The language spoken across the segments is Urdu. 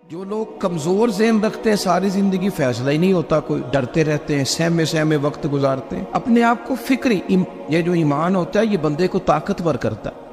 جو لوگ کمزور ذہن رکھتے ہیں ساری زندگی فیصلہ ہی نہیں ہوتا، کوئی ڈرتے رہتے ہیں، سہمے سہمے وقت گزارتے ہیں اپنے آپ کو فکری یہ جو ایمان ہوتا ہے یہ بندے کو طاقتور کرتا ہے،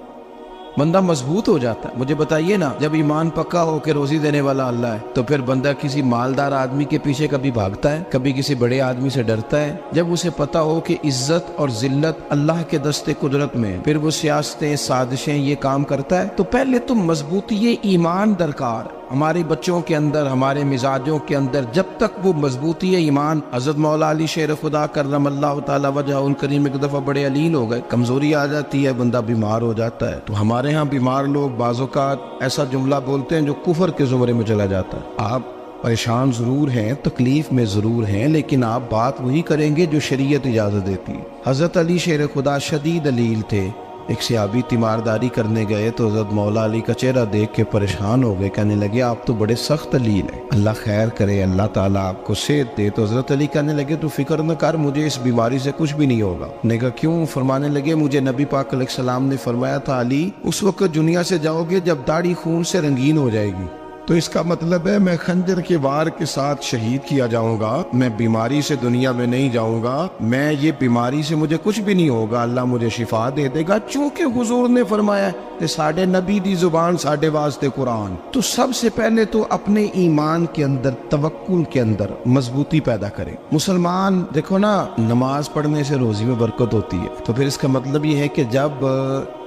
بندہ مضبوط ہو جاتا ہے۔ مجھے بتائیے نا، جب ایمان پکا ہو کہ روزی دینے والا اللہ ہے تو پھر بندہ کسی مالدار آدمی کے پیچھے کبھی بھاگتا ہے، کبھی کسی بڑے آدمی سے ڈرتا ہے؟ جب اسے پتا ہو کہ عزت اور ذلت اللہ کے دستے قدرت میں، پھر وہ سیاستیں سازشیں یہ کام کرتا ہے۔ تو پہلے تو مضبوطی ایمان درکار ہمارے بچوں کے اندر، ہمارے مزاجوں کے اندر، جب تک وہ مضبوطی ایمان۔ حضرت مولا علی شیر خدا کرم اللہ تعالی وجہ الکریم ایک دفعہ بڑے علیل ہو گئے، کمزوری آ جاتی ہے، بندہ بیمار ہو جاتا ہے۔ تو ہمارے ہاں بیمار لوگ بعض اوقات ایسا جملہ بولتے ہیں جو کفر کے زمرے میں چلا جاتا ہے۔ آپ پریشان ضرور ہیں، تکلیف میں ضرور ہیں، لیکن آپ بات وہی کریں گے جو شریعت اجازت دیتی ہے۔ حضرت علی شیر خدا شدید علیل تھے، ایک صحابی تیمارداری کرنے گئے تو حضرت مولا علی کا چہرہ دیکھ کے پریشان ہو گئے، کہنے لگے آپ تو بڑے سخت علیل ہیں، اللہ خیر کرے، اللہ تعالیٰ آپ کو صحت دے۔ تو حضرت علی کہنے لگے تو فکر نہ کر، مجھے اس بیماری سے کچھ بھی نہیں ہوگا۔ نے کہا کیوں؟ فرمانے لگے مجھے نبی پاک علیہ السلام نے فرمایا تھا علی اس وقت دنیا سے جاؤ گے جب داڑھی خون سے رنگین ہو جائے گی، تو اس کا مطلب ہے میں خنجر کے وار کے ساتھ شہید کیا جاؤں گا، میں بیماری سے دنیا میں نہیں جاؤں گا، میں یہ بیماری سے مجھے کچھ بھی نہیں ہوگا، اللہ مجھے شفا دے دے گا، چونکہ حضور نے فرمایا کہ ساڈے نبی دی زبان ساڈے واسطے قرآن۔ تو سب سے پہلے تو اپنے ایمان کے اندر، توکل کے اندر مضبوطی پیدا کریں۔ مسلمان دیکھو نا، نماز پڑھنے سے روزی میں برکت ہوتی ہے، تو پھر اس کا مطلب یہ ہے کہ جب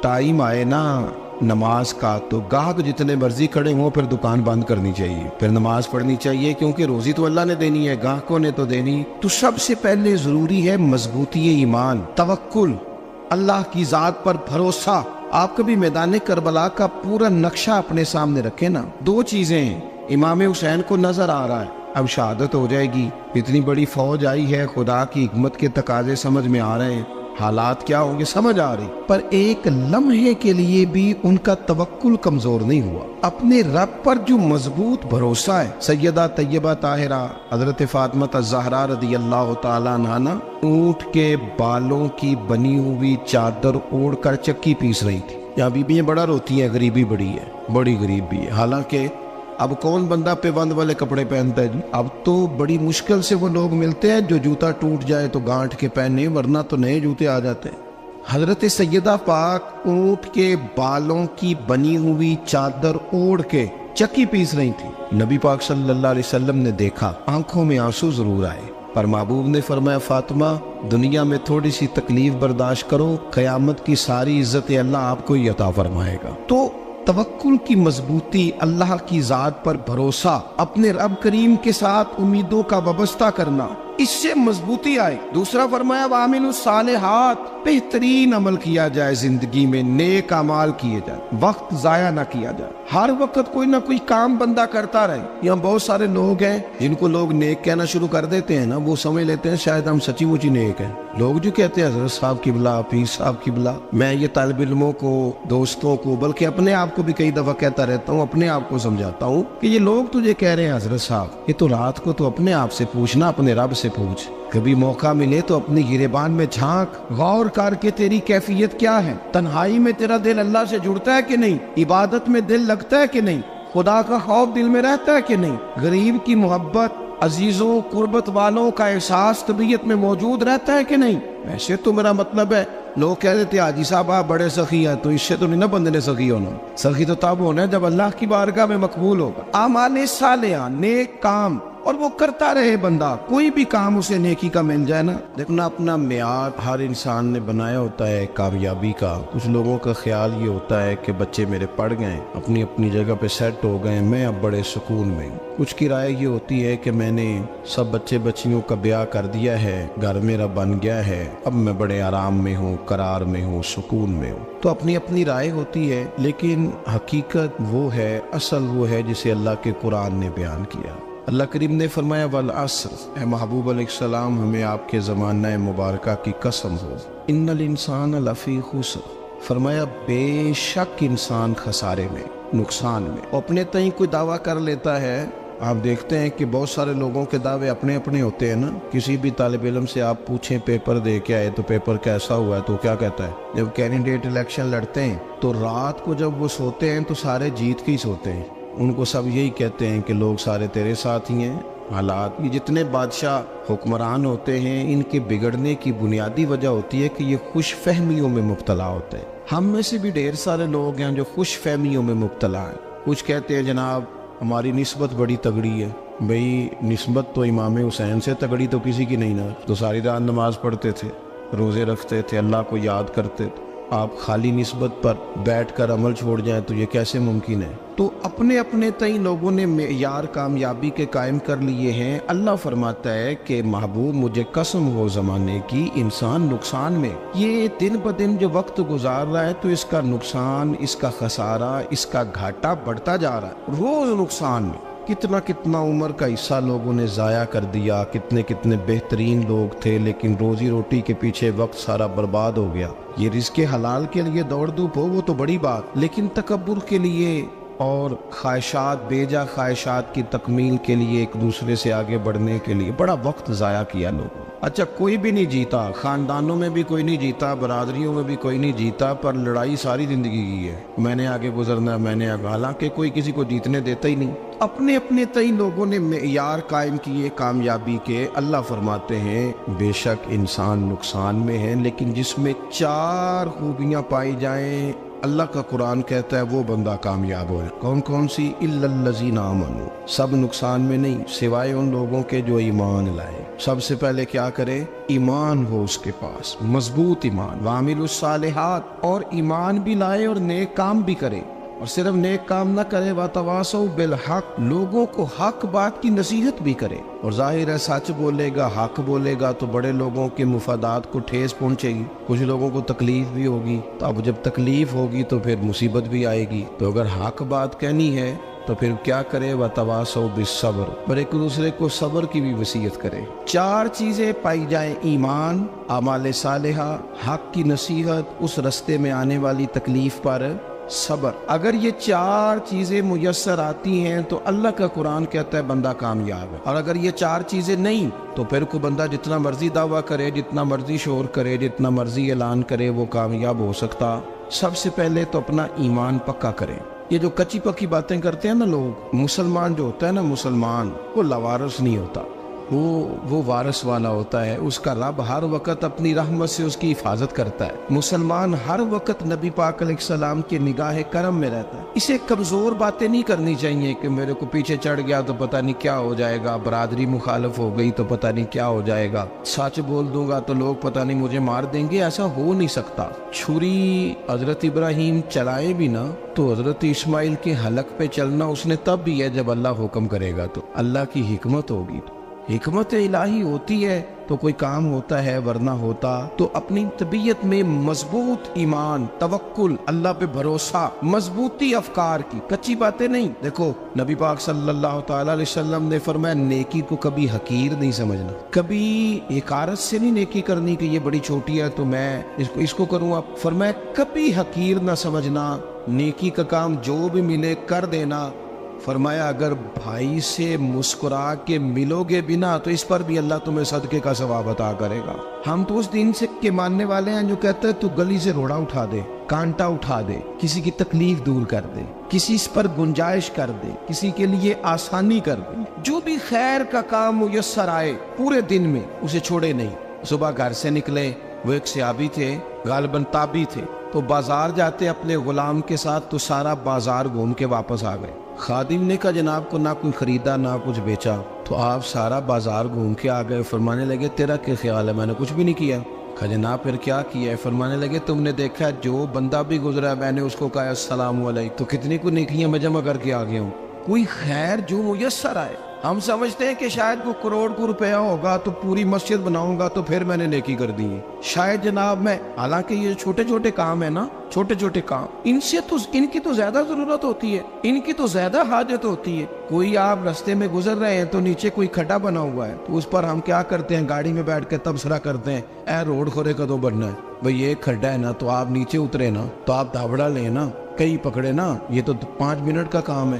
ٹائم آئے نا نماز کا تو گاہک جتنے مرضی کھڑے ہوں پھر دکان بند کرنی چاہیے، پھر نماز پڑھنی چاہیے، کیونکہ روزی تو اللہ نے دینی ہے، گاہکوں نے تو دینی۔ تو سب سے پہلے ضروری ہے مضبوطی ایمان، توکل، اللہ کی ذات پر بھروسہ۔ آپ کبھی میدان کربلا کا پورا نقشہ اپنے سامنے رکھیں نا، دو چیزیں ہیں، امام حسین کو نظر آ رہا ہے اب شہادت ہو جائے گی، اتنی بڑی فوج آئی ہے، خدا کی حکمت کے تقاضے سمجھ میں آ رہے ہیں، حالات کیا ہوں گے سمجھ آ رہی، پر ایک لمحے کے لیے بھی ان کا توکل کمزور نہیں ہوا۔ اپنے رب پر جو مضبوط بھروسہ ہے، سیدہ طیبہ طاہرہ حضرت فاطمہ الزہرا رضی اللہ تعالیٰ عنہا اونٹ کے بالوں کی بنی ہوئی چادر اوڑھ کر چکی پیس رہی تھی۔ یہاں بیویاں بڑا روتی ہیں، غریبی بڑی ہے، بڑی غریب بھی ہے، حالانکہ اب کون بندہ پیوند والے کپڑے پہنتا ہے جی؟ اب تو بڑی مشکل سے وہ لوگ ملتے ہیں جو جوتا ٹوٹ جائے تو گانٹھ کے پہنے، ورنہ تو نئے جوتے آ جاتے ہیں۔ حضرت سیدہ پاک اونٹ کے بالوں کی بنی ہوئی چادر اوڑھ کے چکی پیس رہی تھی۔ نبی پاک صلی اللہ علیہ وسلم نے دیکھا، آنکھوں میں آنسو ضرور آئے، پر محبوب نے فرمایا فاطمہ دنیا میں تھوڑی سی تکلیف برداشت کرو، قیامت کی ساری عزت اللہ آپ کو ہی عطا فرمائے گا۔ تو توکل کی مضبوطی، اللہ کی ذات پر بھروسہ، اپنے رب کریم کے ساتھ امیدوں کا وابستہ کرنا، اس سے مضبوطی آئے۔ دوسرا فرمایا وَعَمِلُوا الصَّالِحَاتِ، بہترین عمل کیا جائے زندگی میں، نیک اعمال کیے جائے، وقت ضائع نہ کیا جائے، ہر وقت کوئی نہ کوئی کام بندہ کرتا رہے۔ یہاں بہت سارے لوگ ہیں جن کو لوگ نیک کہنا شروع کر دیتے ہیں نا، وہ سمجھ لیتے ہیں شاید ہم سچی مچی نیک ہیں۔ لوگ جو کہتے ہیں حضرت صاحب کی بلا، پیر صاحب کی بلا، میں یہ طالب علموں کو، دوستوں کو، بلکہ اپنے آپ کو بھی کئی دفعہ کہتا رہتا ہوں، اپنے آپ کو سمجھاتا ہوں کہ یہ لوگ تجھے کہہ رہے ہیں حضرت صاحب، یہ تو رات کو تو اپنے آپ سے پوچھنا، اپنے رب سے پوچھ، کبھی موقع ملے تو اپنی گریبان میں جھانک، غور کر کے تیری کیفیت کیا ہے، تنہائی میں تیرا دل اللہ سے جڑتا ہے کہ نہیں، عبادت میں دل لگتا ہے کہ نہیں، خدا کا خوف دل میں رہتا ہے کہ نہیں، غریب کی محبت، عزیزوں قربت والوں کا احساس طبیعت میں موجود رہتا ہے کہ نہیں۔ ویسے تو میرا مطلب ہے، لوگ کہہ دیتے ہیں حاجی صاحب آپ بڑے سخی ہیں، تو اس سے تو نہیں نا بندے نے سخی ہونا، سخی تو تب ہونا ہے جب اللہ کی بارگاہ میں مقبول ہوگا۔ اعمال صالحہ، نیک کام، اور وہ کرتا رہے بندہ، کوئی بھی کام اسے نیکی کا مل جائے نا۔ دیکھنا اپنا معیار ہر انسان نے بنایا ہوتا ہے کامیابی کا۔ کچھ لوگوں کا خیال یہ ہوتا ہے کہ بچے میرے پڑھ گئے، اپنی اپنی جگہ پہ سیٹ ہو گئے، میں اب بڑے سکون میں ہوں۔ کچھ کی رائے یہ ہوتی ہے کہ میں نے سب بچے بچیوں کا بیاہ کر دیا ہے، گھر میرا بن گیا ہے، اب میں بڑے آرام میں ہوں، قرار میں ہوں، سکون میں ہوں۔ تو اپنی اپنی رائے ہوتی ہے، لیکن حقیقت وہ ہے، اصل وہ ہے جسے اللہ کے قرآن نے بیان کیا۔ اللہ کریم نے فرمایا والعصر، اے محبوب علیہ السلام ہمیں آپ کے زمانہ مبارکہ کی قسم ہو، ان الانسان لفی خسر، فرمایا بے شک انسان خسارے میں، نقصان میں۔ اپنے تئیں کوئی دعویٰ کر لیتا ہے، آپ دیکھتے ہیں کہ بہت سارے لوگوں کے دعوے اپنے اپنے ہوتے ہیں نا۔ کسی بھی طالب علم سے آپ پوچھیں پیپر دے کے آئے تو پیپر کیسا ہوا ہے، تو کیا کہتا ہے؟ جب کینڈیڈیٹ الیکشن لڑتے ہیں تو رات کو جب وہ سوتے ہیں تو سارے جیت کے ہی سوتے ہیں، ان کو سب یہی کہتے ہیں کہ لوگ سارے تیرے ساتھ ہی ہیں. حالات یہ جتنے بادشاہ حکمران ہوتے ہیں ان کے بگڑنے کی بنیادی وجہ ہوتی ہے کہ یہ خوش فہمیوں میں مبتلا ہوتے ہیں. ہم میں سے بھی ڈھیر سارے لوگ ہیں جو خوش فہمیوں میں مبتلا ہیں. کچھ کہتے ہیں جناب ہماری نسبت بڑی تگڑی ہے. بھئی نسبت تو امام حسین سے تگڑی تو کسی کی نہیں نا. تو ساری رات نماز پڑھتے تھے, روزے رکھتے تھے, اللہ کو یاد کرتے تھے. آپ خالی نسبت پر بیٹھ کر عمل چھوڑ جائیں تو یہ کیسے ممکن ہے؟ تو اپنے اپنے تئیں لوگوں نے معیار کامیابی کے قائم کر لیے ہیں. اللہ فرماتا ہے کہ محبوب مجھے قسم ہو زمانے کی انسان نقصان میں. یہ دن بدن جو وقت گزار رہا ہے تو اس کا نقصان, اس کا خسارہ, اس کا گھاٹا بڑھتا جا رہا ہے. روز نقصان میں کتنا کتنا عمر کا حصہ لوگوں نے ضائع کر دیا. کتنے کتنے بہترین لوگ تھے لیکن روزی روٹی کے پیچھے وقت سارا برباد ہو گیا. یہ رزق حلال کے لیے دوڑ دھوپ ہو وہ تو بڑی بات, لیکن تکبر کے لیے اور خواہشات, بیجا خواہشات کی تکمیل کے لیے, ایک دوسرے سے آگے بڑھنے کے لیے بڑا وقت ضائع کیا لوگوں. اچھا کوئی بھی نہیں جیتا, خاندانوں میں بھی کوئی نہیں جیتا, برادریوں میں بھی کوئی نہیں جیتا, پر لڑائی ساری زندگی کی ہے. میں نے آگے گزرنا, میں نے آگے, حالانکہ کوئی کسی کو جیتنے دیتا ہی نہیں. اپنے اپنے تئیں لوگوں نے معیار قائم کیے کامیابی کے. اللہ فرماتے ہیں بے شک انسان نقصان میں ہے, لیکن جس میں 4 خوبیاں پائی جائیں اللہ کا قرآن کہتا ہے وہ بندہ کامیاب ہو. کون کون سی؟ الا الذین آمنوا. سب نقصان میں نہیں سوائے ان لوگوں کے جو ایمان لائے. سب سے پہلے کیا کرے؟ ایمان ہو اس کے پاس, مضبوط ایمان. وعملوا الصالحات, اور ایمان بھی لائے اور نیک کام بھی کرے. اور صرف نیک کام نہ کرے, وَتَوَاصَوْا بِالْحَقِّ, لوگوں کو حق بات کی نصیحت بھی کرے. اور ظاہر ہے سچ بولے گا, حق بولے گا تو بڑے لوگوں کے مفادات کو ٹھیس پہنچے گی, کچھ لوگوں کو تکلیف بھی ہوگی. تو اب جب تکلیف ہوگی تو پھر مصیبت بھی آئے گی. تو اگر حق بات کہنی ہے تو پھر کیا کرے؟ وَتَوَاصَوْا بِالصَّبْرِ, اور ایک دوسرے کو صبر کی بھی وصیت کرے. 4 چیزیں پائی جائیں, ایمان, اعمال صالحہ, حق کی نصیحت, اس رستے میں آنے والی تکلیف پر صبر. اگر یہ 4 چیزیں میسر آتی ہیں تو اللہ کا قرآن کہتا ہے بندہ کامیاب ہے. اور اگر یہ 4 چیزیں نہیں تو پھر کوئی بندہ جتنا مرضی دعویٰ کرے, جتنا مرضی شور کرے, جتنا مرضی اعلان کرے, وہ کامیاب ہو سکتا. سب سے پہلے تو اپنا ایمان پکا کرے. یہ جو کچی پکی باتیں کرتے ہیں نا لوگ, مسلمان جو ہوتا ہے نا, مسلمان وہ لاوارث نہیں ہوتا, وہ وارث والا ہوتا ہے. اس کا رب ہر وقت اپنی رحمت سے اس کی حفاظت کرتا ہے. مسلمان ہر وقت نبی پاک علیہ السلام کے نگاہ کرم میں رہتا ہے. اسے کمزور باتیں نہیں کرنی چاہیے کہ میرے کو پیچھے چڑھ گیا تو پتہ نہیں کیا ہو جائے گا, برادری مخالف ہو گئی تو پتہ نہیں کیا ہو جائے گا, سچ بول دوں گا تو لوگ پتہ نہیں مجھے مار دیں گے. ایسا ہو نہیں سکتا. چھری حضرت ابراہیم چلائے بھی نا تو حضرت اسماعیل کے حلق پہ چلنا اس نے تب بھی ہے جب اللہ حکم کرے گا. تو اللہ کی حکمت ہوگی, حکمت الہی ہوتی ہے تو کوئی کام ہوتا ہے, ورنہ ہوتا. تو اپنی طبیعت میں مضبوط ایمان, توکل, اللہ پہ بھروسہ, مضبوطی افکار کی, کچی باتیں نہیں. دیکھو نبی پاک صلی اللہ تعالی علیہ وسلم نے فرمایا نیکی کو کبھی حقیر نہیں سمجھنا, کبھی حقارت سے نہیں نیکی کرنی کہ یہ بڑی چھوٹی ہے تو میں اس کو کروں. آپ فرمایا کبھی حقیر نہ سمجھنا, نیکی کا کام جو بھی ملے کر دینا. فرمایا اگر بھائی سے مسکرا کے ملو گے بنا تو اس پر بھی اللہ تمہیں صدقے کا ثواب عطا کرے گا. ہم تو اس دین سے کے ماننے والے ہیں جو کہتے ہیں تو گلی سے روڑا اٹھا دے, کانٹا اٹھا دے, کسی کی تکلیف دور کر دے, کسی اس پر گنجائش کر دے, کسی کے لیے آسانی کر دے. جو بھی خیر کا کام میسر آئے پورے دن میں اسے چھوڑے نہیں. صبح گھر سے نکلے, وہ ایک صحابی تھے, غالباً تابعی تھے, تو بازار جاتے اپنے غلام کے ساتھ تو سارا بازار گھوم کے واپس آ گئے. خادم نے کہا جناب کو نہ کوئی خریدا نہ کچھ بیچا, تو آپ سارا بازار گھوم کے آ گئے. فرمانے لگے تیرا کیا خیال ہے؟ میں نے کچھ بھی نہیں کیا. کہا جناب پھر کیا کیا ہے؟ فرمانے لگے تم نے دیکھا جو بندہ بھی گزرا میں نے اس کو کہا السلام علیکم, تو کتنی کو نیکیاں میں جمع کر کے آ گیا ہوں. کوئی خیر جو میسر آئے. ہم سمجھتے ہیں کہ شاید کو کروڑ کو روپیہ ہوگا تو پوری مسجد بناؤں گا تو پھر میں نے نیکی کر دی ہے. شاید جناب میں, حالانکہ یہ چھوٹے چھوٹے کام ہے نا, چھوٹے چھوٹے کام, ان کی تو زیادہ ضرورت ہوتی ہے, ان کی تو زیادہ حاجت ہوتی ہے. کوئی آپ رستے میں گزر رہے ہیں تو نیچے کوئی کھڈا بنا ہوا ہے تو اس پر ہم کیا کرتے ہیں, گاڑی میں بیٹھ کے تبصرہ کرتے ہیں اے روڈ کھورے کدو بننا ہے. بھئی یہ کھڈا ہے نا تو آپ نیچے اترے نا, تو آپ دھابڑا لیں نا, کئی پکڑے نا, یہ تو 5 منٹ کا کام ہے.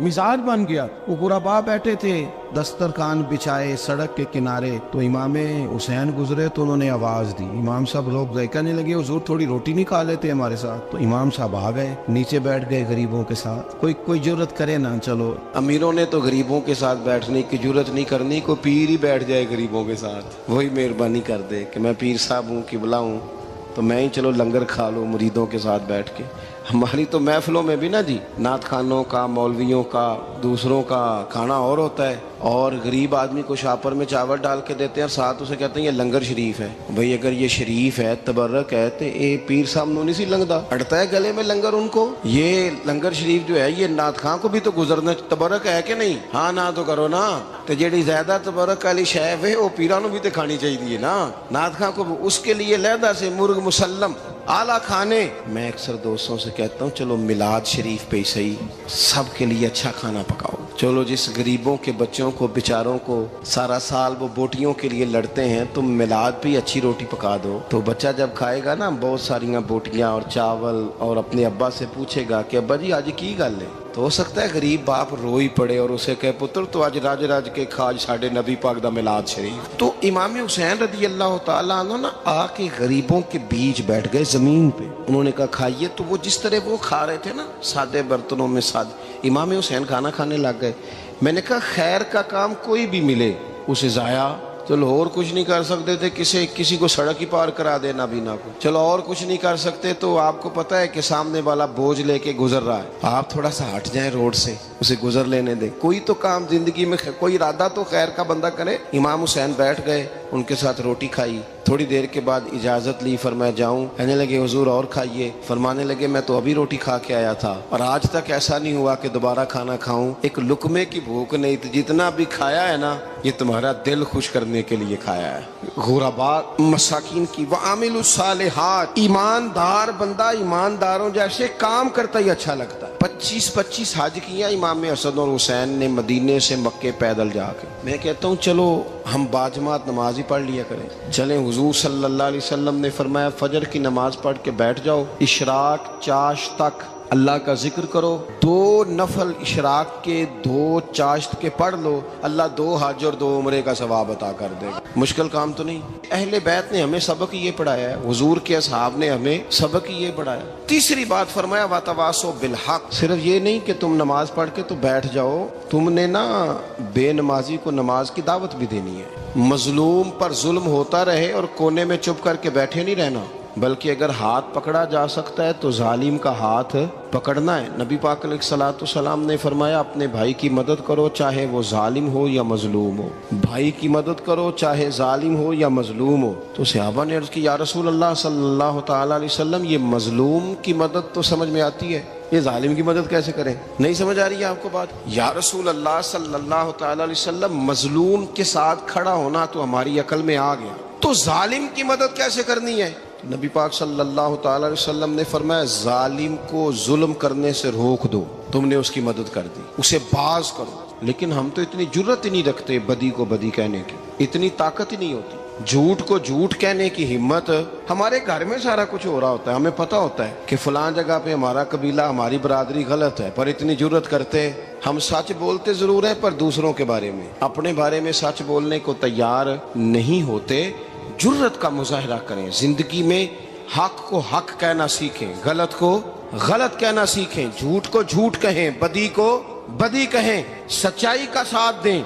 مزاج بن گیا. وہ غربا بیٹھے تھے دسترخوان بچھائے سڑک کے کنارے, تو امام حسین گزرے تو انہوں نے آواز دی. امام صاحب لوگ ذائقہ نہیں لگے, حضور تھوڑی روٹی نہیں کھا لیتے ہمارے ساتھ؟ تو امام صاحب آ گئے, نیچے بیٹھ گئے غریبوں کے ساتھ. کوئی جرت کرے نا, چلو امیروں نے تو غریبوں کے ساتھ بیٹھنے کی جرت نہیں کرنی, کوئی پیر ہی بیٹھ جائے غریبوں کے ساتھ, وہی مہربانی کر دے کہ میں پیر صاحب ہوں, قبلہ ہوں, تو میں ہی چلو لنگر کھا لوں مریدوں کے ساتھ بیٹھ کے. ہماری تو محفلوں میں بھی نا جی, نعت خانوں کا, مولویوں کا, دوسروں کا کھانا اور ہوتا ہے, اور غریب آدمی کو شاپر میں چاول ڈال کے دیتے ہیں اور ساتھ اسے کہتے ہیں یہ لنگر شریف ہے. بھئی اگر یہ شریف ہے, تبرک ہے, تو اے پیر صاحب نو نہیں سی لنگدا, اڑتا ہے گلے میں لنگر ان کو. یہ لنگر شریف جو ہے یہ نعت خان کو بھی تو گزرنا, تبرک ہے کہ نہیں؟ ہاں نہ تو کرو نا, تو جیڑی زیادہ تبرک والی شے ہے وہ پیراں نو بھی تو کھانی چاہیے نا. نعت خان کو اس کے لیے لہدا سے مرغ مسلم اعلیٰ کھانے. میں اکثر دوستوں سے کہتا ہوں چلو میلاد شریف پہ ہی صحیح سب کے لیے اچھا کھانا پکاؤ. چلو جس غریبوں کے بچوں کو بیچاروں کو سارا سال وہ بوٹیوں کے لیے لڑتے ہیں, تم میلاد پہ اچھی روٹی پکا دو, تو بچہ جب کھائے گا نا بہت ساریاں بوٹیاں اور چاول, اور اپنے ابا سے پوچھے گا کہ ابا جی آج کی گل ہے, تو ہو سکتا ہے غریب باپ روئی پڑے اور اسے کہے پتر تو آج راج راج کے کھاج ساڈے نبی پاک دا میلاد شریف. تو امام حسین رضی اللہ تعالیٰ عنہ نا آ کے غریبوں کے بیچ بیٹھ گئے زمین پہ. انہوں نے کہا کھائیے, تو وہ جس طرح وہ کھا رہے تھے نا سادے برتنوں میں امام حسین کھانا کھانے لگ گئے. میں نے کہا خیر کا کام کوئی بھی ملے اسے ضائع, چلو اور کچھ نہیں کر سکتے تھے, کسی کو سڑک ہی پار کرا دے نابینا کو, چلو اور کچھ نہیں کر سکتے, تو آپ کو پتہ ہے کہ سامنے والا بوجھ لے کے گزر رہا ہے, آپ تھوڑا سا ہٹ جائیں روڈ سے, اسے گزر لینے دیں. کوئی تو کام زندگی میں, کوئی ارادہ تو خیر کا بندہ کرے. امام حسین بیٹھ گئے, ان کے ساتھ روٹی کھائی. تھوڑی دیر کے بعد اجازت لی, فرمایا جاؤں؟ کہنے لگے حضور اور کھائیے. فرمانے لگے میں تو ابھی روٹی کھا کے آیا تھا اور آج تک ایسا نہیں ہوا کہ دوبارہ کھانا کھاؤں. ایک لقمے کی بھوک نہیں تھی, جتنا بھی کھایا ہے نا یہ تمہارا دل خوش کرنے کے لیے کھایا ہے. غرباء مساکین کی وعامل الصالحات, ایماندار بندہ ایمانداروں جیسے کام کرتا ہی اچھا لگتا ہے. 25 حج کیا امام حسن اور حسین نے مدینے سے مکے پیدل جا کے. میں کہتا ہوں چلو ہم باجماعت نماز ہی پڑھ لیا کریں. چلیں, حضور صلی اللہ علیہ وسلم نے فرمایا فجر کی نماز پڑھ کے بیٹھ جاؤ, اشراق چاشت تک اللہ کا ذکر کرو, 2 نفل اشراق کے 2 چاشت کے پڑھ لو, اللہ 2 حج اور 2 عمرے کا ثواب عطا کر دے گا. مشکل کام تو نہیں. اہل بیت نے ہمیں سبق یہ پڑھایا ہے, حضور کے اصحاب نے ہمیں سبق یہ پڑھایا. تیسری بات فرمایا وتواصوا بالحق, صرف یہ نہیں کہ تم نماز پڑھ کے تو بیٹھ جاؤ, تم نے نا بے نمازی کو نماز کی دعوت بھی دینی ہے. مظلوم پر ظلم ہوتا رہے اور کونے میں چپ کر کے بیٹھے نہیں رہنا, بلکہ اگر ہاتھ پکڑا جا سکتا ہے تو ظالم کا ہاتھ پکڑنا ہے. نبی پاک علیہ الصلوۃ والسلام نے فرمایا اپنے بھائی کی مدد کرو چاہے وہ ظالم ہو یا مظلوم ہو, بھائی کی مدد کرو چاہے ظالم ہو یا مظلوم ہو. تو صحابہ نے عرض کی یا رسول اللہ صلی اللہ تعالیٰ علیہ وسلم یہ مظلوم کی مدد تو سمجھ میں آتی ہے, یہ ظالم کی مدد کیسے کریں؟ نہیں سمجھ آ رہی ہے آپ کو بات؟ یا رسول اللہ صلی اللہ تعالیٰ علیہ وسلم مظلوم کے ساتھ کھڑا ہونا تو ہماری عقل میں آ گیا, تو ظالم کی مدد کیسے کرنی ہے؟ نبی پاک صلی اللہ تعالیٰ علیہ وسلم نے فرمایا ظالم کو ظلم کرنے سے روک دو, تم نے اس کی مدد کر دی, اسے باز کرو. لیکن ہم تو اتنی جرت ہی نہیں رکھتے بدی کو بدی کہنے کی, اتنی طاقت ہی نہیں ہوتی. جھوٹ کو جھوٹ کہنے کی ہمت, ہمارے گھر میں سارا کچھ ہو رہا ہوتا ہے, ہمیں پتہ ہوتا ہے کہ فلاں جگہ پہ ہمارا قبیلہ ہماری برادری غلط ہے, پر اتنی جرت کرتے. ہم سچ بولتے ضرور ہیں پر دوسروں کے بارے میں, اپنے بارے میں سچ بولنے کو تیار نہیں ہوتے. جرت کا مظاہرہ کریں زندگی میں, حق کو حق کہنا سیکھیں, غلط کو غلط کہنا سیکھیں, جھوٹ کو جھوٹ کہیں, بدی کو بدی کہیں, سچائی کا ساتھ دیں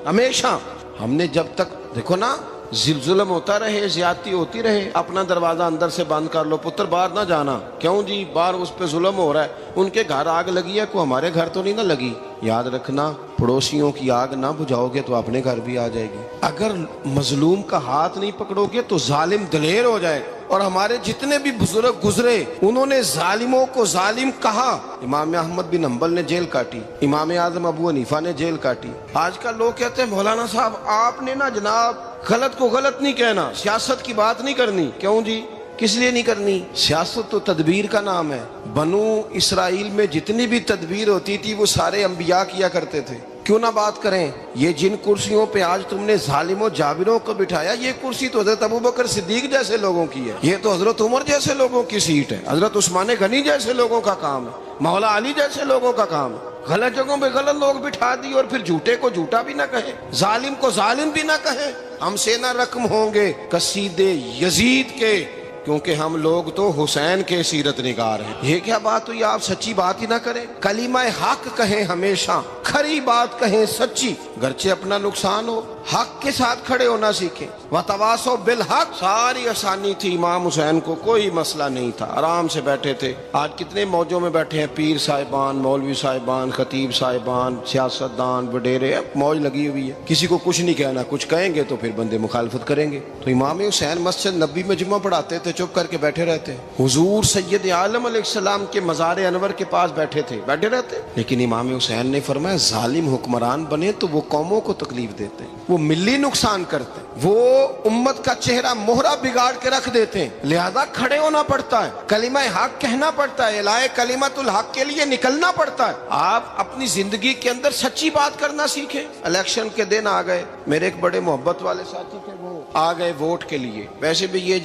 ہمیشہ. ہم نے جب تک دیکھو نا ظلم ہوتا رہے, زیادتی ہوتی رہے, اپنا دروازہ اندر سے بند کر لو, پتر باہر نہ جانا. کیوں جی؟ باہر اس پہ ظلم ہو رہا ہے, ان کے گھر آگ لگی ہے, کوئی ہمارے گھر تو نہیں نہ لگی. یاد رکھنا پڑوسیوں کی آگ نہ بجھاؤ گے تو اپنے گھر بھی آ جائے گی. اگر مظلوم کا ہاتھ نہیں پکڑو گے تو ظالم دلیر ہو جائے. اور ہمارے جتنے بھی بزرگ گزرے انہوں نے ظالموں کو ظالم کہا. امام احمد بن حنبل نے جیل کاٹی, امام اعظم ابو حنیفہ نے جیل کاٹی. آج کل لوگ کہتے ہیں مولانا صاحب آپ نے نا جناب غلط کو غلط نہیں کہنا, سیاست کی بات نہیں کرنی. کیوں جی؟ کس لیے نہیں کرنی؟ سیاست تو تدبیر کا نام ہے. بنو اسرائیل میں جتنی بھی تدبیر ہوتی تھی وہ سارے انبیاء کیا کرتے تھے. کیوں نہ بات کریں؟ یہ جن کرسیوں پہ آج تم نے ظالموں جابروں کو بٹھایا، یہ کرسی تو حضرت ابوبکر صدیق جیسے لوگوں کی ہے، یہ تو حضرت عمر جیسے لوگوں کی سیٹ ہے، حضرت عثمان غنی جیسے لوگوں کا کام ہے، مولا علی جیسے لوگوں کا کام ہے۔ غلط جگہوں پہ غلط لوگ بٹھا دی اور پھر جھوٹے کو جھوٹا بھی نہ کہیں، ظالم کو ظالم بھی نہ کہیں۔ ہم سے نہ رقم ہوں گے قصیدے یزید کے، کیونکہ ہم لوگ تو حسین کے سیرت نگار ہیں۔ یہ کیا بات ہوئی؟ آپ سچی بات ہی نہ کریں، کلمہ حق کہیں، ہمیشہ کھری بات کہیں، سچی، گرچہ اپنا نقصان ہو، حق کے ساتھ کھڑے ہونا سیکھیں۔ وتواصوا بالحق، ساری آسانی تھی، امام حسین کو کوئی مسئلہ نہیں تھا، آرام سے بیٹھے تھے۔ آج کتنے موجوں میں بیٹھے ہیں، پیر صاحبان، مولوی صاحبان، خطیب صاحبان، سیاستدان، وڈیرے، موج لگی ہوئی ہے، کسی کو کچھ نہیں کہنا، کچھ کہیں گے تو پھر بندے مخالفت کریں گے۔ تو امام حسین مسجد نبی میں جمعہ پڑھاتے تھے، چپ کر کے بیٹھے رہتے، حضور سید عالم علیہ السلام کے مزار انور کے پاس بیٹھے تھے، بیٹھے رہتے۔ لیکن امام حسین نے فرمایا ظالم حکمران بنے تو وہ قوموں کو تکلیف دیتے ہیں، وہ ملی نقصان کرتے ہیں، وہ امت کا چہرہ مہرہ بگاڑ کے رکھ دیتے ہیں، لہذا کھڑے ہونا پڑتا ہے، کلمہ حق کہنا پڑتا ہے، الہ کلمت الحق کے لیے نکلنا پڑتا ہے۔ آپ اپنی زندگی کے اندر سچی بات کرنا سیکھیں۔ الیکشن کے دن آ گئے، میرے ایک بڑے محبت والے ساتھی تھے، وہ آ گئے ووٹ کے لیے۔ ویسے بھی یہ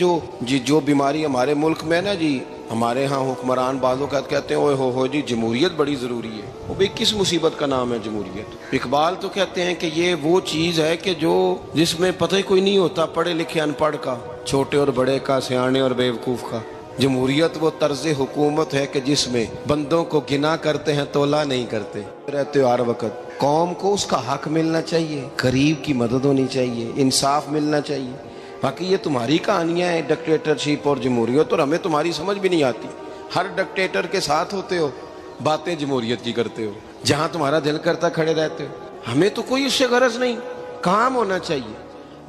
جو بیماری ہمارے ملک میں نا جی، ہمارے ہاں حکمران بعض اوقات کہتے ہیں اوے ہو جی جمہوریت بڑی ضروری ہے۔ وہ بھی کس مصیبت کا نام ہے جمہوریت؟ اقبال تو کہتے ہیں کہ یہ وہ چیز ہے کہ جس میں پتہ ہی کوئی نہیں ہوتا، پڑھے لکھے ان پڑھ کا، چھوٹے اور بڑے کا، سیانے اور بیوقوف کا۔ جمہوریت وہ طرز حکومت ہے کہ جس میں بندوں کو گنا کرتے ہیں، تولا نہیں کرتے رہتے ہو ہر وقت۔ قوم کو اس کا حق ملنا چاہیے، غریب کی مدد ہونی چاہیے، انصاف ملنا چاہیے۔ باقی یہ تمہاری کہانیاں ہیں ڈکٹیٹرشپ اور جمہوریت، اور ہمیں تمہاری سمجھ بھی نہیں آتی۔ ہر ڈکٹیٹر کے ساتھ ہوتے ہو، باتیں جمہوریت کی کرتے ہو، جہاں تمہارا دل کرتا کھڑے رہتے ہو۔ ہمیں تو کوئی اس سے غرض نہیں، کام ہونا چاہیے۔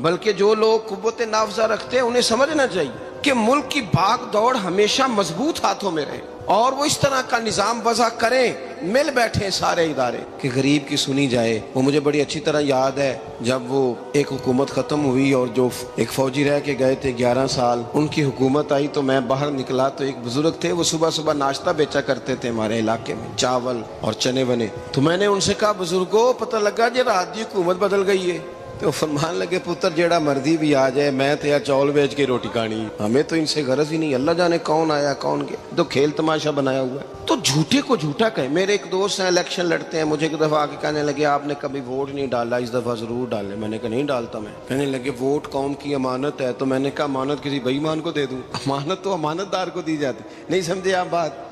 بلکہ جو لوگ قوت نافذہ رکھتے ہیں انہیں سمجھنا چاہیے کہ ملک کی بھاگ دوڑ ہمیشہ مضبوط ہاتھوں میں رہے، اور وہ اس طرح کا نظام وضع کریں، مل بیٹھیں سارے ادارے کہ غریب کی سنی جائے۔ وہ مجھے بڑی اچھی طرح یاد ہے جب وہ ایک حکومت ختم ہوئی اور جو ایک فوجی رہ کے گئے تھے 11 سال، ان کی حکومت آئی تو میں باہر نکلا تو ایک بزرگ تھے، وہ صبح صبح ناشتہ بیچا کرتے تھے ہمارے علاقے میں، چاول اور چنے بنے۔ تو میں نے ان سے کہا بزرگوں پتہ لگا جی رات دی حکومت بدل گئی ہے۔ تو فرمان لگے پتر جیڑا مرضی بھی آ جائے، میں تو یا چاول بیچ کے روٹی کھانی، ہمیں تو ان سے غرض ہی نہیں، اللہ جانے کون آیا کون گیا، تو کھیل تماشا بنایا ہوا ہے۔ تو جھوٹے کو جھوٹا کہیں۔ میرے ایک دوست ہیں الیکشن لڑتے ہیں، مجھے ایک دفعہ آ کے کہنے لگے آپ نے کبھی ووٹ نہیں ڈالا، اس دفعہ ضرور ڈالیں۔ میں نے کہا نہیں ڈالتا میں۔ کہنے لگے ووٹ قوم کی امانت ہے، تو میں نے کہا امانت کسی بے ایمان کو دے دوں؟ امانت تو امانت دار کو دی جاتی۔ نہیں سمجھے آپ بات؟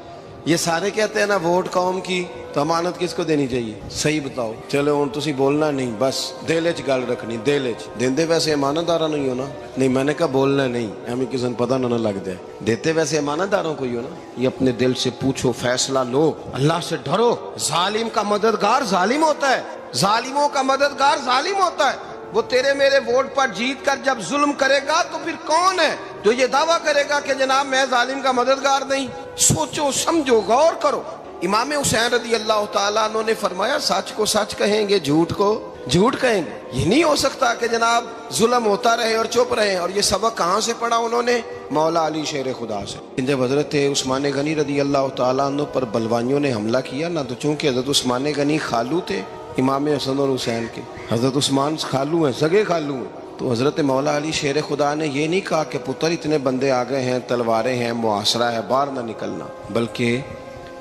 یہ سارے کہتے ہیں نا ووٹ قوم کی، تو امانت کس کو دینی چاہیے؟ صحیح بتاؤ۔ چلو ہوں تسی بولنا نہیں، بس دل وچ گل رکھنی، دل وچ دیندے ویسے امانت دارا نہیں ہونا۔ نہیں میں نے کہا بولنا نہیں، ہمیں کسی نے پتہ نہ لگ جائے، دیتے ویسے امانت داروں کو ہی ہو نا۔ یہ اپنے دل سے پوچھو، فیصلہ لو، اللہ سے ڈرو۔ ظالم کا مددگار ظالم ہوتا ہے، ظالموں کا مددگار ظالم ہوتا ہے۔ وہ تیرے میرے ووٹ پر جیت کر جب ظلم کرے گا تو پھر کون ہے جو یہ دعویٰ کرے گا کہ جناب میں ظالم کا مددگار نہیں؟ سوچو سمجھو، غور کرو۔ امام حسین رضی اللہ تعالیٰ عنہ نے فرمایا سچ کو سچ کہیں گے، جھوٹ کو جھوٹ کہیں گے۔ یہ نہیں ہو سکتا کہ جناب ظلم ہوتا رہے اور چپ رہے۔ اور یہ سبق کہاں سے پڑھا انہوں نے؟ مولا علی شیر خدا سے۔ جب حضرت عثمان غنی رضی اللہ تعالیٰ عنہ پر بلوائیوں نے حملہ کیا نا، تو چونکہ حضرت عثمان غنی خالو تھے امام حسن اور حسین کے، حضرت عثمان خالو ہیں، سگے خالو ہیں، تو حضرت مولا علی شیر خدا نے یہ نہیں کہا کہ پتر اتنے بندے آ گئے ہیں، تلواریں ہیں، محاصرہ ہے، باہر نہ نکلنا، بلکہ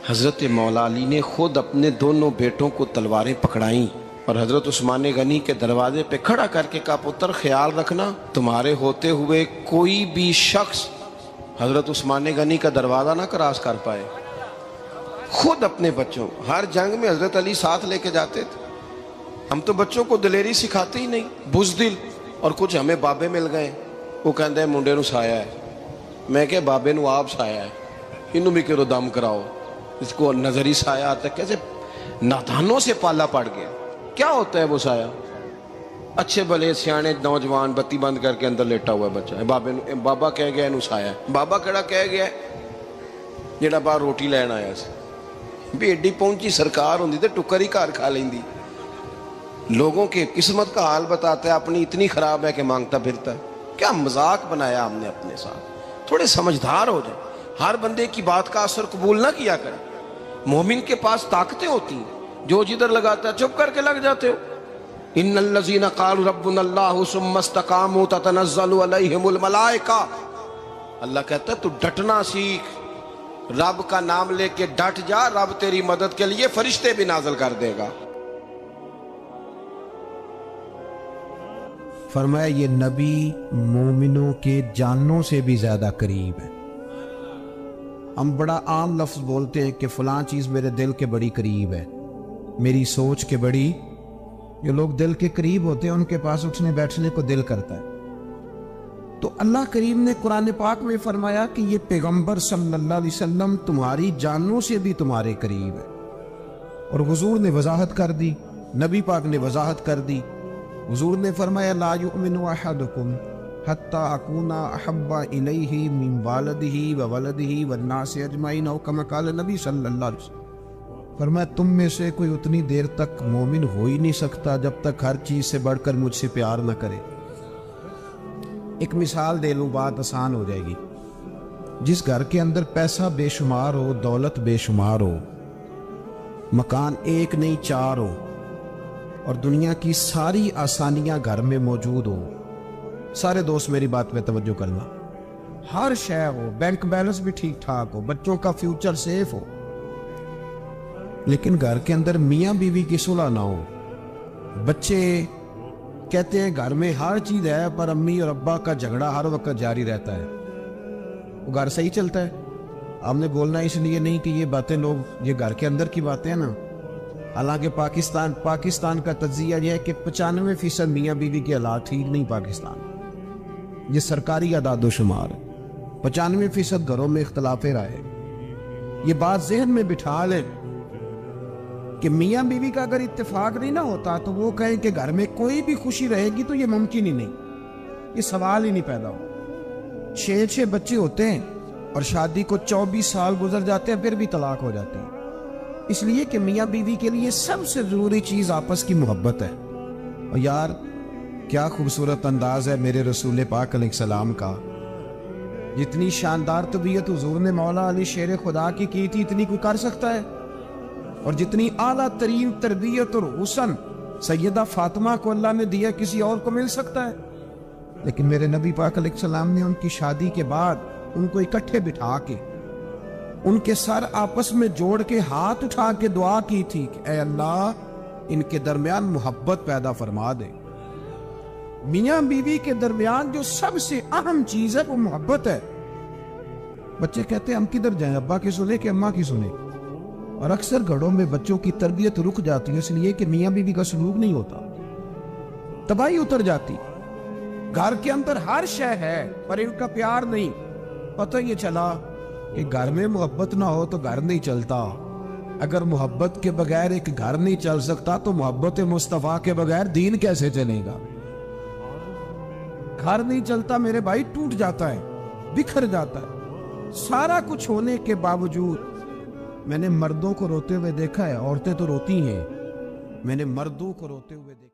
حضرت مولا علی نے خود اپنے دونوں بیٹوں کو تلواریں پکڑائیں اور حضرت عثمان غنی کے دروازے پہ کھڑا کر کے کہا پتر خیال رکھنا تمہارے ہوتے ہوئے کوئی بھی شخص حضرت عثمان غنی کا دروازہ نہ کراس کر پائے۔ خود اپنے بچوں، ہر جنگ میں حضرت علی ساتھ لے کے جاتے تھے۔ ہم تو بچوں کو دلیری سکھاتے ہی نہیں، بزدل۔ اور کچھ ہمیں بابے مل گئے، وہ کہتے ہیں منڈے نو سایا ہے، میں کہ بابے نو آپ سایا ہے، انہوں بھی کرو دم کراؤ، اس کو نظری سایہ آتا ہے۔ کیسے نادانوں سے پالا پڑ گیا۔ کیا ہوتا ہے وہ سایہ؟ اچھے بھلے سیانے نوجوان بتی بند کر کے اندر لیٹا ہوا ہے بچہ، بابا کہہ گیا انہوں سایا ہے۔ بابا کہڑا کہہ گیا جڑا باہر روٹی لین آیا سی، بھی ایڈی پہنچی سرکار ہوندی تے ٹکر ہی گھر کھا لیندی۔ لوگوں کے قسمت کا حال بتاتا ہے، اپنی اتنی خراب ہے کہ مانگتا پھرتا ہے۔ کیا مذاق بنایا ہم نے اپنے ساتھ۔ تھوڑے سمجھدار ہو جائیں، ہر بندے کی بات کا اثر قبول نہ کیا کریں۔ مومن کے پاس طاقتیں ہوتی ہیں، جو جدھر لگاتا ہے چپ کر کے لگ جاتے ہو. ان الذین قالوا ربنا اللہ ثم استقاموا تتنزل علیہم الملائکہ. اللہ کہتا ہے تو ڈٹنا سیکھ، رب کا نام لے کے ڈٹ جا، رب تیری مدد کے لیے فرشتے بھی نازل کر دے گا. فرمایا یہ نبی مومنوں کے جانوں سے بھی زیادہ قریب ہے. ہم بڑا عام لفظ بولتے ہیں کہ فلاں چیز میرے دل کے بڑی قریب ہے، میری سوچ کے بڑی. جو لوگ دل کے قریب ہوتے ہیں ان کے پاس اٹھنے بیٹھنے کو دل کرتا ہے. تو اللہ کریم نے قرآن پاک میں فرمایا کہ یہ پیغمبر صلی اللہ علیہ وسلم تمہاری جانوں سے بھی تمہارے قریب ہے. اور حضور نے وضاحت کر دی، نبی پاک نے وضاحت کر دی. حضور نے فرمایا لا یؤمن احدکم حتی اکون احب الیہ من والدہ وولدہ والناس اجمعین، او کما قال نبی صلی اللہ علیہ وسلم. فرمایا تم میں سے کوئی اتنی دیر تک مومن ہو ہی نہیں سکتا جب تک ہر چیز سے بڑھ کر مجھ سے پیار نہ کرے. ایک مثال دے لوں، بات آسان ہو جائے گی. جس گھر کے اندر پیسہ بے شمار ہو، دولت بے شمار ہو، مکان ایک نہیں چار ہو، اور دنیا کی ساری آسانیاں گھر میں موجود ہو، سارے دوست میری بات پہ توجہ کرنا، ہر شے ہو، بینک بیلنس بھی ٹھیک ٹھاک ہو، بچوں کا فیوچر سیف ہو، لیکن گھر کے اندر میاں بیوی کی صلح نہ ہو. بچے کہتے ہیں گھر میں ہر چیز ہے پر امی اور ابا کا جھگڑا ہر وقت جاری رہتا ہے. وہ گھر صحیح چلتا ہے؟ آپ نے بولنا اس لیے نہیں کہ یہ باتیں لوگ، یہ گھر کے اندر کی باتیں ہیں نا. حالانکہ پاکستان کا تجزیہ یہ ہے کہ 95% میاں بیوی کے حالات ٹھیک نہیں. پاکستان یہ سرکاری اعداد و شمار ہے. 95% گھروں میں اختلاف رائے. یہ بات ذہن میں بٹھا لیں کہ میاں بیوی کا اگر اتفاق نہیں نہ ہوتا تو وہ کہیں کہ گھر میں کوئی بھی خوشی رہے گی تو یہ ممکن ہی نہیں، یہ سوال ہی نہیں پیدا ہو. 6 بچے ہوتے ہیں اور شادی کو 24 سال گزر جاتے ہیں پھر بھی طلاق ہو جاتی ہے. اس لیے کہ میاں بیوی کے لیے سب سے ضروری چیز آپس کی محبت ہے. اور یار کیا خوبصورت انداز ہے میرے رسول پاک علیہ السلام کا. جتنی شاندار طبیعت حضور نے مولا علی شیر خدا کی تھی اتنی کوئی کر سکتا ہے؟ اور جتنی اعلیٰ ترین تربیت اور حسن سیدہ فاطمہ کو اللہ نے دیا کسی اور کو مل سکتا ہے؟ لیکن میرے نبی پاک علیہ السلام نے ان کی شادی کے بعد ان کو اکٹھے بٹھا کے ان کے سر آپس میں جوڑ کے ہاتھ اٹھا کے دعا کی تھی کہ اے اللہ ان کے درمیان محبت پیدا فرما دے. میاں بیوی کے درمیان جو سب سے اہم چیز ہے وہ محبت ہے. بچے کہتے ہیں ہم کدھر جائیں، ابا کی سنیں کہ اماں کی سنیں؟ اور اکثر گھروں میں بچوں کی تربیت رک جاتی ہے اس لیے کہ میاں بیوی کا سلوک نہیں ہوتا، تباہی اتر جاتی. گھر کے اندر ہر شے ہے پر ان کا پیار نہیں. پتہ یہ چلا کہ گھر میں محبت نہ ہو تو گھر نہیں چلتا. اگر محبت کے بغیر ایک گھر نہیں چل سکتا تو محبت مصطفیٰ کے بغیر دین کیسے چلے گا؟ گھر نہیں چلتا میرے بھائی، ٹوٹ جاتا ہے، بکھر جاتا ہے. سارا کچھ ہونے کے باوجود میں نے مردوں کو روتے ہوئے دیکھا ہے، عورتیں تو روتی ہیں، میں نے مردوں کو روتے ہوئے دیکھا.